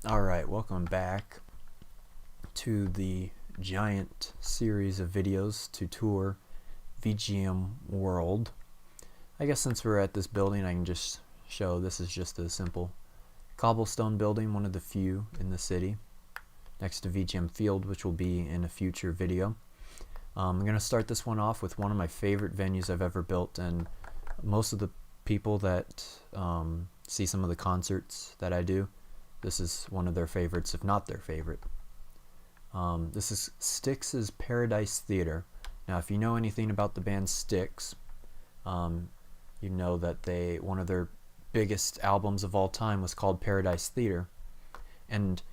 Alright, welcome back to the GIANT series of videos to tour VGM World. I guess since we're at this building, I can just show this is just a simple cobblestone building, one of the few in the city, next to VGM Field, which will be in a future video. I'm going to start this one off with one of my favorite venues I've ever built, and most of the people that see some of the concerts that I do, this is one of their favorites, if not their favorite. This is Styx's Paradise Theater. Now, if you know anything about the band Styx, you know that one of their biggest albums of all time was called Paradise Theater. And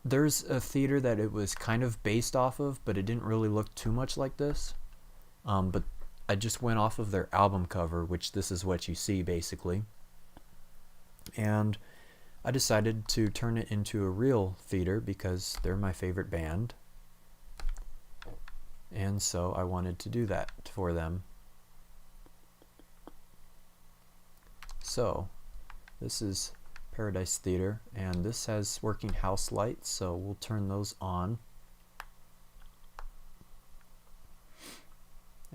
there's a theater that it was kind of based off of, but it didn't really look too much like this. But I just went off of their album cover, which this is what you see basically. And I decided to turn it into a real theater because they're my favorite band. And so I wanted to do that for them. So this is Paradise Theater, and this has working house lights, so we'll turn those on.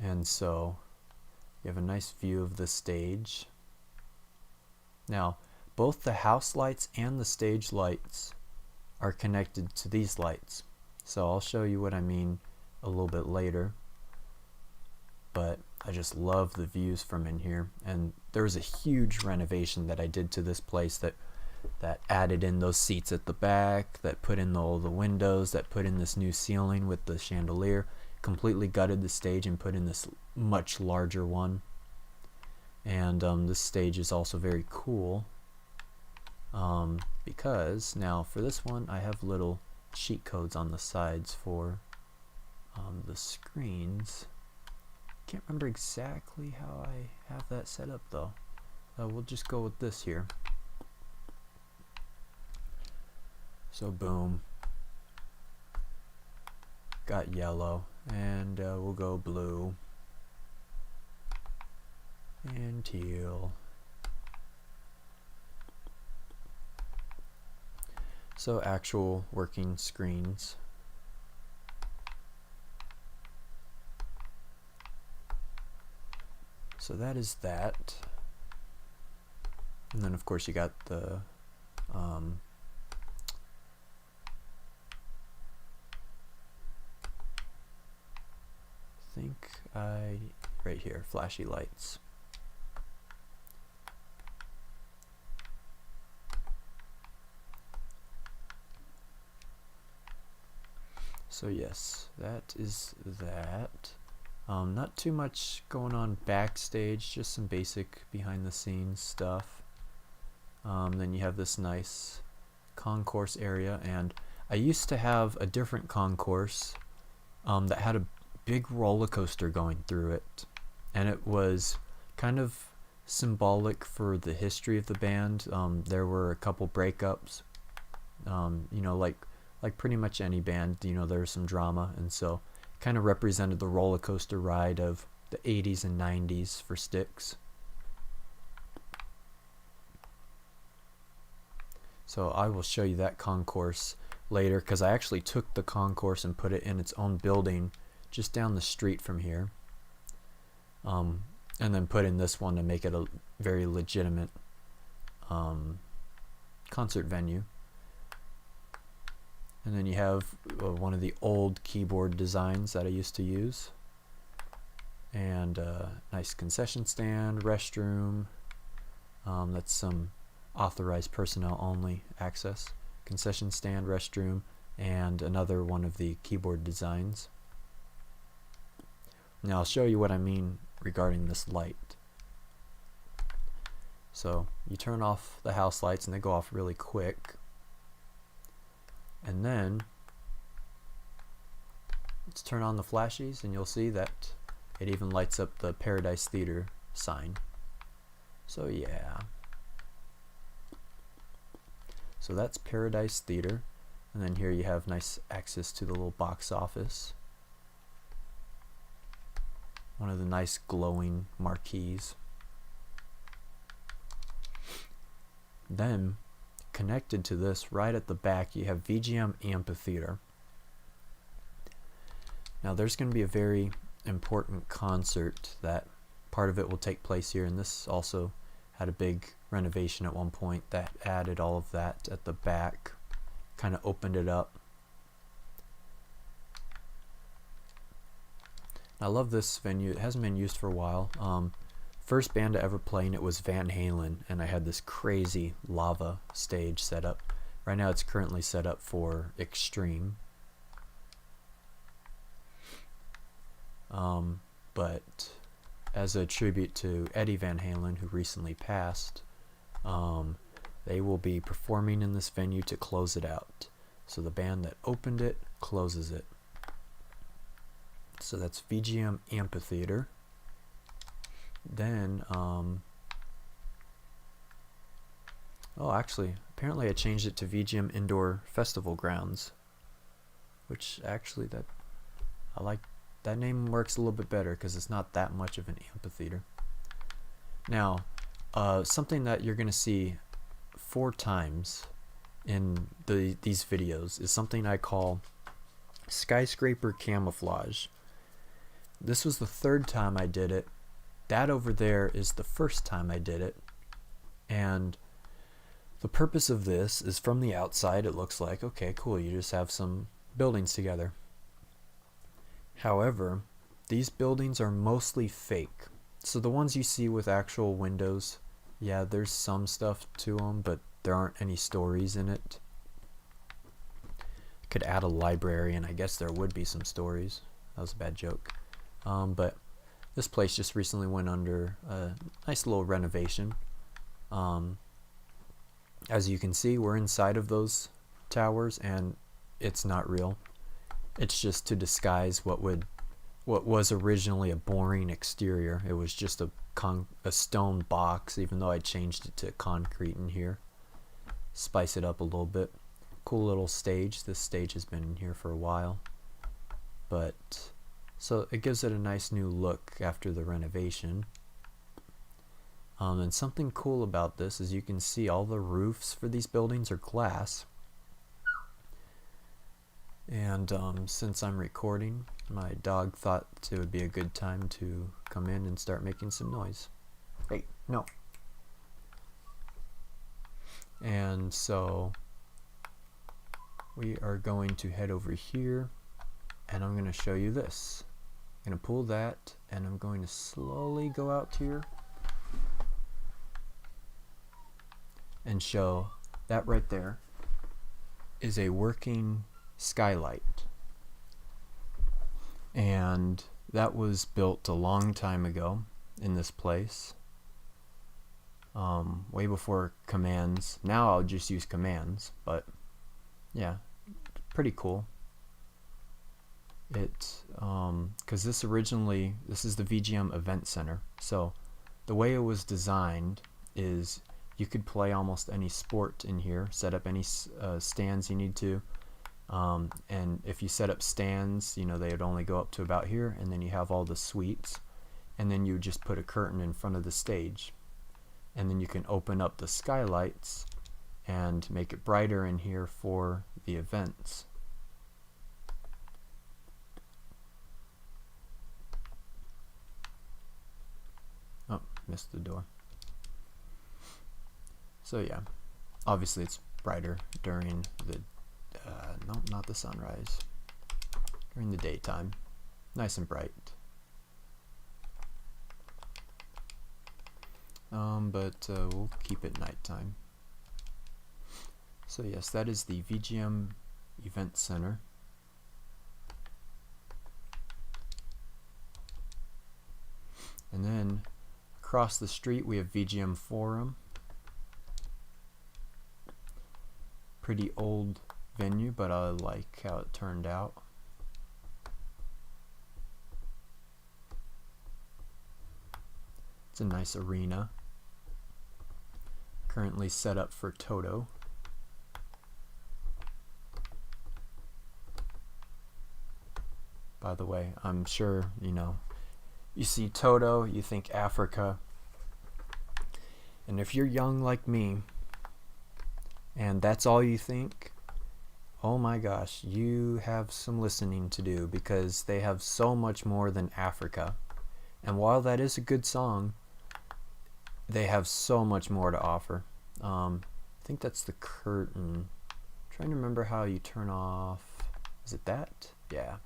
And so you have a nice view of the stage. Now, both the house lights and the stage lights are connected to these lights. So I'll show you what I mean a little bit later. But I just love the views from in here. And there was a huge renovation that I did to this place that added in those seats at the back, that put in all the windows, that put in this new ceiling with the chandelier, completely gutted the stage and put in this much larger one. And this stage is also very cool. Because now for this one I have little cheat codes on the sides for the screens. Can't remember exactly how I have that set up though. We'll just go with this here. So boom, got yellow, and we'll go blue and teal. So actual working screens. So that is that. And then of course you got the right here, flashy lights. So yes, that is that. Not too much going on backstage, just some basic behind the scenes stuff. Then you have this nice concourse area, and I used to have a different concourse that had a big roller coaster going through it, and it was kind of symbolic for the history of the band. There were a couple breakups, you know, like pretty much any band, you know, there's some drama, and so kind of represented the roller coaster ride of the 80s and 90s for Styx. So I will show you that concourse later, because I actually took the concourse and put it in its own building just down the street from here, and then put in this one to make it a very legitimate concert venue. And then you have one of the old keyboard designs that I used to use, and nice concession stand, restroom. That's some authorized personnel only access. Concession stand, restroom, and another one of the keyboard designs. Now I'll show you what I mean regarding this light. So you turn off the house lights and they go off really quick. And then let's turn on the flashies, and you'll see that it even lights up the Paradise Theater sign. So yeah. So that's Paradise Theater. And then here you have nice access to the little box office. One of the nice glowing marquees. Then connected to this, right at the back, you have VGM Amphitheater. Now there's going to be a very important concert that part of it will take place here, and this also had a big renovation at one point that added all of that at the back, kind of opened it up. I love this venue. It hasn't been used for a while. First band to ever play in it was Van Halen, and I had this crazy lava stage set up. Right now it's currently set up for Extreme. But as a tribute to Eddie Van Halen, who recently passed, they will be performing in this venue to close it out. So the band that opened it closes it. So that's VGM Amphitheater. Then, oh, actually, apparently I changed it to VGM Indoor Festival Grounds, which actually I like. That name works a little bit better because it's not that much of an amphitheater. Now, something that you're going to see 4 times in these videos is something I call skyscraper camouflage. This was the 3rd time I did it. That over there is the 1st time I did it. And the purpose of this is, from the outside it looks like, okay, cool, you just have some buildings together. However, these buildings are mostly fake. So the ones you see with actual windows, yeah, there's some stuff to them, but there aren't any stories in it. Could add a library, and I guess there would be some stories. That was a bad joke. But this place just recently went under a nice little renovation. As you can see, we're inside of those towers, and it's not real. It's just to disguise what was originally a boring exterior. It was just a stone box, even though I changed it to concrete in here. Spice it up a little bit. Cool little stage. This stage has been in here for a while, but so it gives it a nice new look after the renovation. And something cool about this is you can see all the roofs for these buildings are glass. And since I'm recording, my dog thought it would be a good time to come in and start making some noise. Hey, no. And so we are going to head over here, and I'm going to show you this. I'm going to pull that, and I'm going to slowly go out here and show that right there is a working skylight, and that was built a long time ago in this place, way before commands. Now I'll just use commands, but yeah, pretty cool. It because this is the VGM Event Center, so the way it was designed is you could play almost any sport in here, set up any stands you need to. And if you set up stands, you know, they would only go up to about here, and then you have all the suites, and then you just put a curtain in front of the stage, and then you can open up the skylights and make it brighter in here for the events. Oh, missed the door. So yeah, obviously it's brighter during the no, not the sunrise. During the daytime, nice and bright. But we'll keep it nighttime. So yes, that is the VGM Event Center. And then across the street we have VGM Forum. Pretty old venue, but I like how it turned out. It's a nice arena. Currently set up for Toto. By the way, I'm sure, you know, you see Toto, you think Africa. And if you're young like me, and that's all you think, oh my gosh, you have some listening to do, because they have so much more than Africa. And while that is a good song, they have so much more to offer. I think that's the curtain. I'm trying to remember how you turn off. Is it that? Yeah.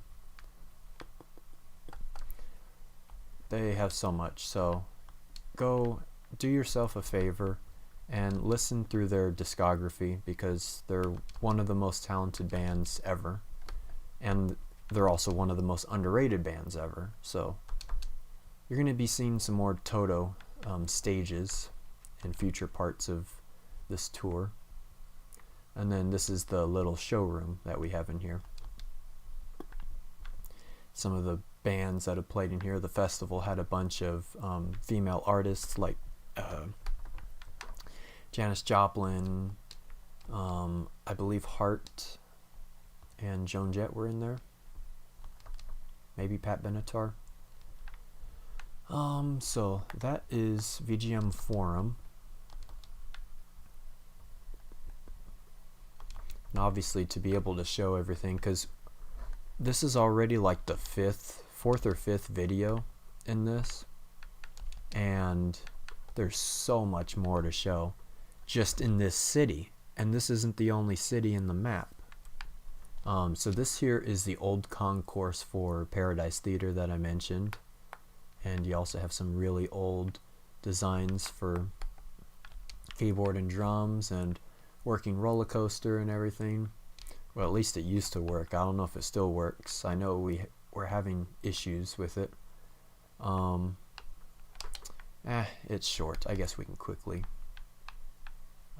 They have so much. So go do yourself a favor and listen through their discography, because they're one of the most talented bands ever, and they're also one of the most underrated bands ever. So you're going to be seeing some more Toto stages in future parts of this tour. And then this is the little showroom that we have in here. Some of the bands that have played in here. The festival had a bunch of female artists like Janis Joplin, I believe Hart and Joan Jett were in there. Maybe Pat Benatar. So that is VGM Forum. And obviously, to be able to show everything, because this is already like the fourth or fifth video in this, and there's so much more to show just in this city, and this isn't the only city in the map. So this here is the old concourse for Paradise Theater that I mentioned, and you also have some really old designs for keyboard and drums and working roller coaster and everything. Well, at least it used to work. I don't know if it still works. I know we're having issues with it. It's short. I guess we can quickly.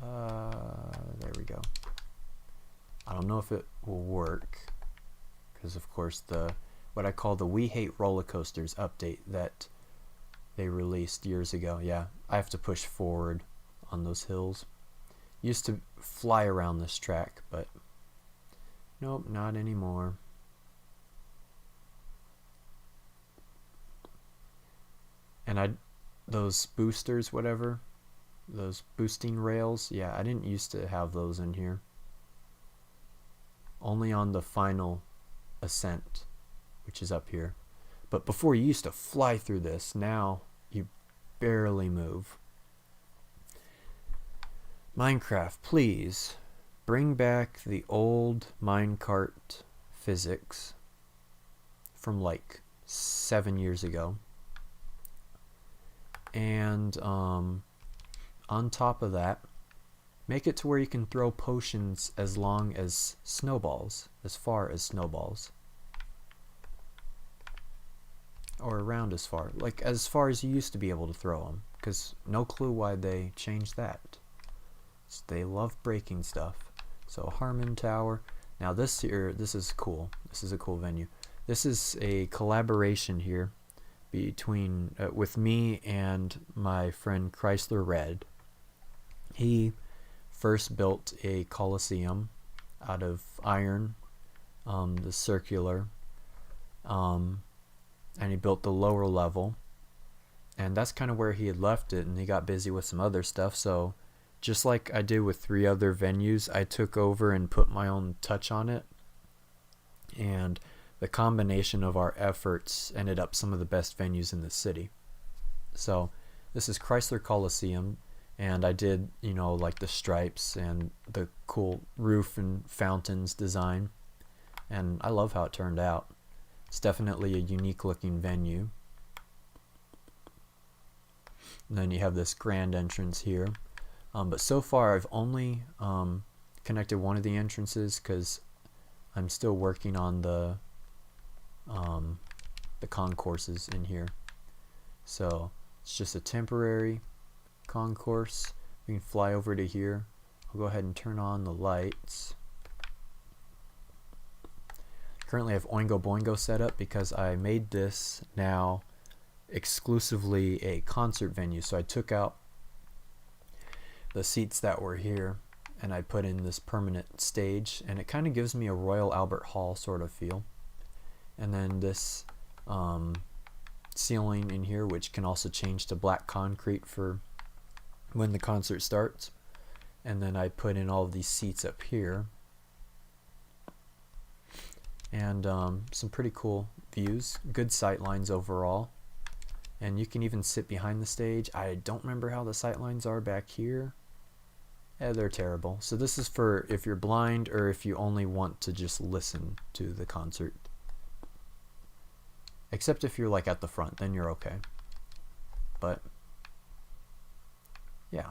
There we go. I don't know if it will work, because of course what I call the We Hate Roller Coasters update that they released years ago. Yeah, I have to push forward on those hills. Used to fly around this track, but nope, not anymore. And those boosters, whatever, those boosting rails, yeah, I didn't used to have those in here. Only on the final ascent, which is up here. But before, you used to fly through this. Now you barely move. Minecraft, please bring back the old minecart physics from like 7 years ago. And on top of that, make it to where you can throw potions as long as snowballs, as far as snowballs. Or around as far, like as far as you used to be able to throw them. Because no clue why they changed that. They love breaking stuff. So Harmon Tower. Now this here, this is cool. This is a cool venue. This is a collaboration here between with me and my friend Chrysler Red. He first built a Colosseum out of iron, the circular, and he built the lower level, and that's kind of where he had left it, and he got busy with some other stuff. So just like I did with 3 other venues, I took over and put my own touch on it, and the combination of our efforts ended up some of the best venues in the city. So this is Chrysler Coliseum, and I did, you know, like the stripes and the cool roof and fountains design, and I love how it turned out. It's definitely a unique looking venue. And then you have this grand entrance here, but so far I've only connected one of the entrances, because I'm still working on the concourses in here. So it's just a temporary concourse. We can fly over to here. I'll go ahead and turn on the lights. Currently I have Oingo Boingo set up because I made this now exclusively a concert venue. So I took out the seats that were here and I put in this permanent stage, and it kind of gives me a Royal Albert Hall sort of feel. And then this ceiling in here, which can also change to black concrete for when the concert starts. and then I put in all of these seats up here, and some pretty cool views, good sight lines overall, and you can even sit behind the stage. I don't remember how the sight lines are back here. They're terrible. So this is for if you're blind or if you only want to just listen to the concert. Except if you're like at the front, then you're okay. But yeah,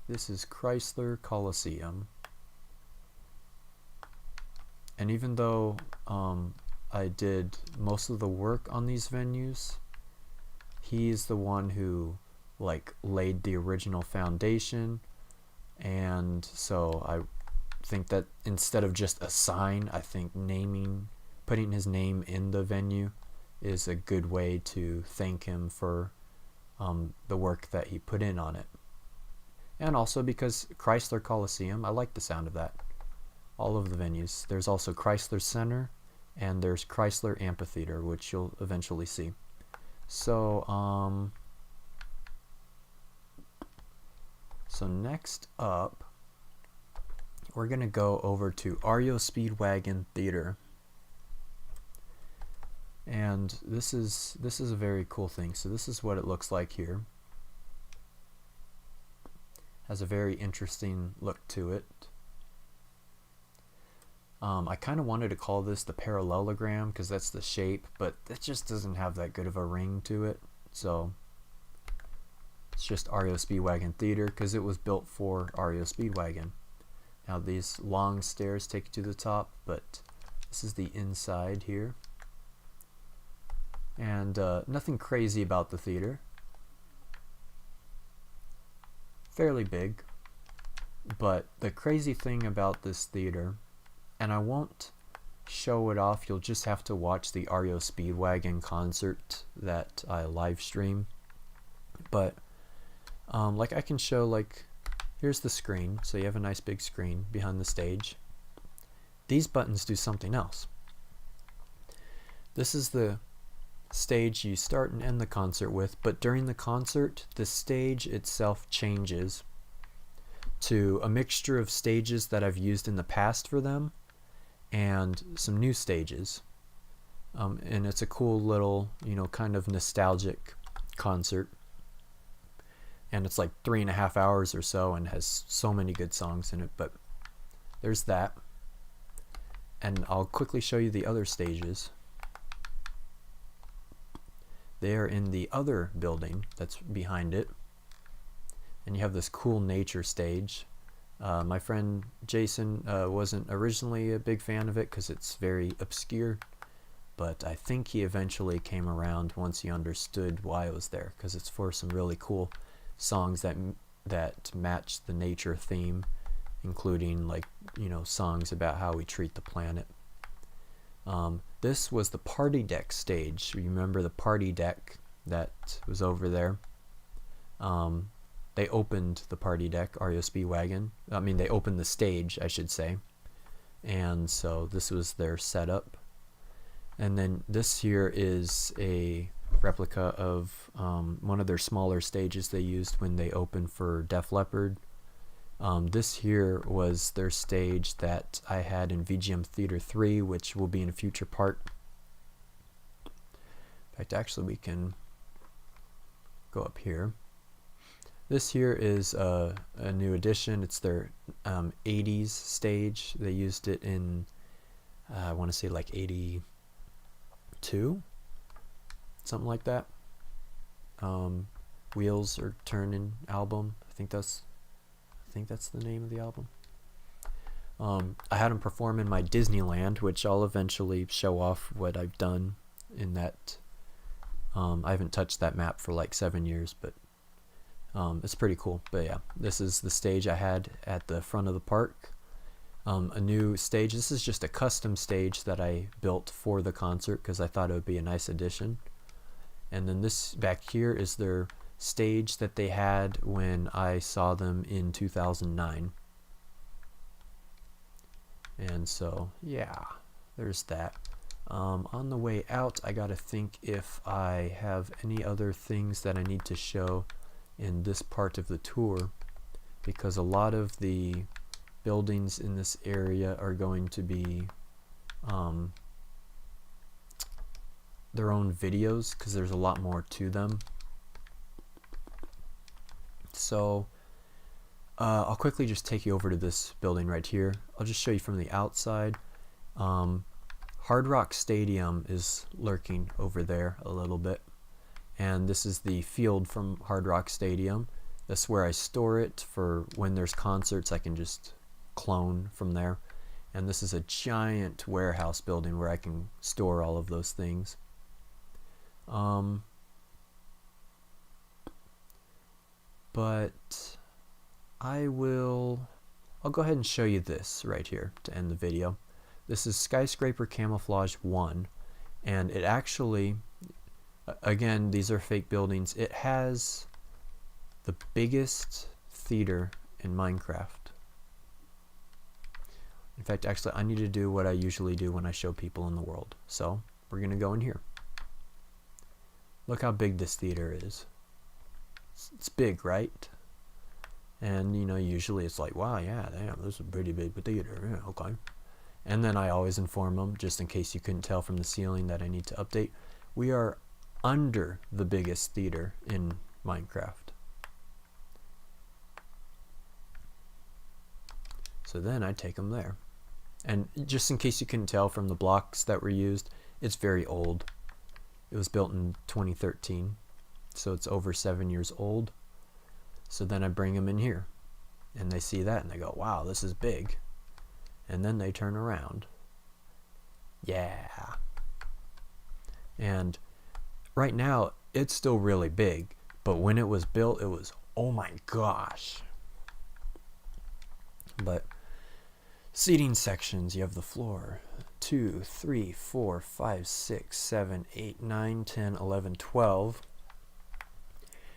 this is Chrysler Coliseum. And even though I did most of the work on these venues, he's the one who like laid the original foundation, and so I think that instead of just a sign, I think putting his name in the venue is a good way to thank him for the work that he put in on it. And also because Chrysler Coliseum, I like the sound of that. All of the venues. There's also Chrysler Center, and there's Chrysler Amphitheater, which you'll eventually see. So so next up, we're gonna go over to REO Speedwagon Theater, and this is a very cool thing. So this is what it looks like here. Has a very interesting look to it. I kind of wanted to call this the parallelogram because that's the shape, but it just doesn't have that good of a ring to it. So it's just REO Speedwagon Theater because it was built for REO Speedwagon. Now these long stairs take you to the top, but this is the inside here. And nothing crazy about the theater. Fairly big. But the crazy thing about this theater, and I won't show it off, you'll just have to watch the REO Speedwagon concert that I live stream. But like I can show, like, here's the screen, so you have a nice big screen behind the stage. These buttons do something else. This is the stage you start and end the concert with, but during the concert the stage itself changes to a mixture of stages that I've used in the past for them and some new stages, and it's a cool little, you know, kind of nostalgic concert, and it's like 3.5 hours or so and has so many good songs in it. But there's that, and I'll quickly show you the other stages. They are in the other building that's behind it, and you have this cool nature stage. My friend Jason wasn't originally a big fan of it because it's very obscure, but I think he eventually came around once he understood why it was there, because it's for some really cool songs that match the nature theme, including, like, you know, songs about how we treat the planet. This was the party deck stage. You remember the party deck that was over there? They opened the party deck, REO Speedwagon. I mean, they opened the stage, I should say. And so this was their setup. And then this here is a replica of one of their smaller stages they used when they opened for Def Leppard. This here was their stage that I had in VGM Theater 3, which will be in a future part. In fact, actually, we can go up here. This here is a new addition. It's their 80s stage. They used it in, I want to say like 82, something like that. Wheels Are Turning album. I think that's the name of the album. I had them perform in my Disneyland, which I'll eventually show off what I've done in that. I haven't touched that map for like 7 years, but it's pretty cool. But yeah, this is the stage I had at the front of the park. A new stage. This is just a custom stage that I built for the concert because I thought it would be a nice addition. And then this back here is their stage that they had when I saw them in 2009. And so yeah, there's that. On the way out, I gotta think if I have any other things that I need to show in this part of the tour. because a lot of the buildings in this area are going to be their own videos, because there's a lot more to them. So I'll quickly just take you over to this building right here. I'll just show you from the outside. Hard Rock Stadium is lurking over there a little bit, and this is the field from Hard Rock Stadium. That's where I store it for when there's concerts. I can just clone from there. And this is a giant warehouse building where I can store all of those things. But I'll go ahead and show you this right here to end the video. This is Skyscraper Camouflage 1, and it actually, again, these are fake buildings. It has the biggest theater in Minecraft. In fact, actually, I need to do what I usually do when I show people in the world. So we're going to go in here. Look how big this theater is. It's big, right? And, you know, usually it's like, wow, yeah, damn, this is a pretty big theater. Yeah, okay. And then I always inform them, just in case you couldn't tell from the ceiling that I need to update. We are under the biggest theater in Minecraft. So then I take them there. And just in case you couldn't tell from the blocks that were used, it's very old. It was built in 2013, so it's over 7 years old. So then I bring them in here, and they see that, and they go, wow, this is big. And then they turn around. Yeah. And right now, it's still really big, but when it was built, it was, oh my gosh. But seating sections, you have the floor. 2, 3, 4, 5, 6, 7, 8, 9, 10, 11, 12.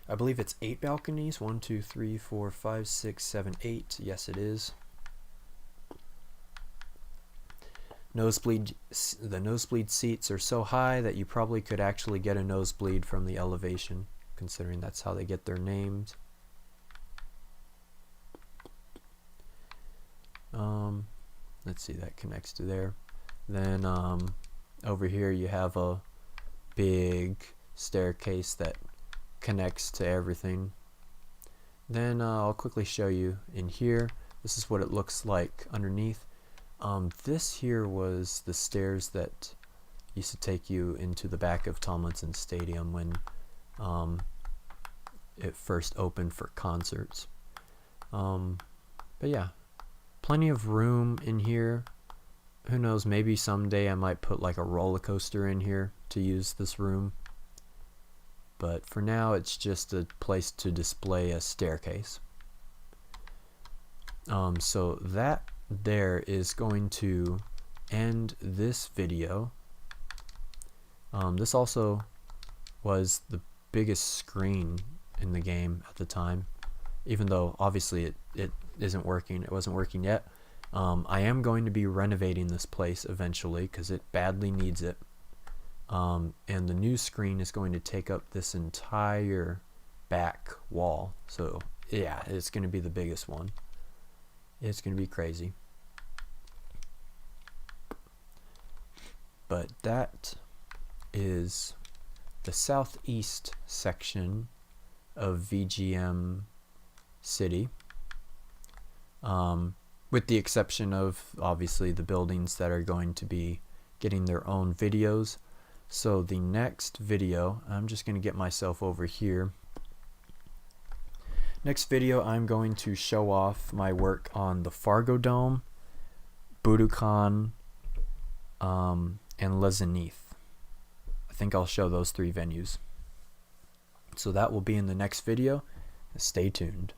I believe it's 8 balconies. 1, 2, 3, 4, 5, 6, 7, 8. Yes, it is. The nosebleed seats are so high that you probably could actually get a nosebleed from the elevation, considering that's how they get their names. Let's see, that connects to there. Then over here you have a big staircase that connects to everything. Then I'll quickly show you in here. This is what it looks like underneath. This here was the stairs that used to take you into the back of Tomlinson Stadium when it first opened for concerts. But yeah, plenty of room in here. Who knows, maybe someday I might put like a roller coaster in here to use this room. But for now, it's just a place to display a staircase. So that there is going to end this video. This also was the biggest screen in the game at the time, even though obviously it isn't working. It wasn't working yet. I am going to be renovating this place eventually because it badly needs it. And the new screen is going to take up this entire back wall. So yeah, it's going to be the biggest one. It's going to be crazy. But that is the southeast section of VGM City. With the exception of obviously the buildings that are going to be getting their own videos. So the next video, I'm just going to get myself over here. Next video, I'm going to show off my work on the Fargo Dome, Budokan, and La Zenith. I think I'll show those 3 venues. So that will be in the next video. Stay tuned.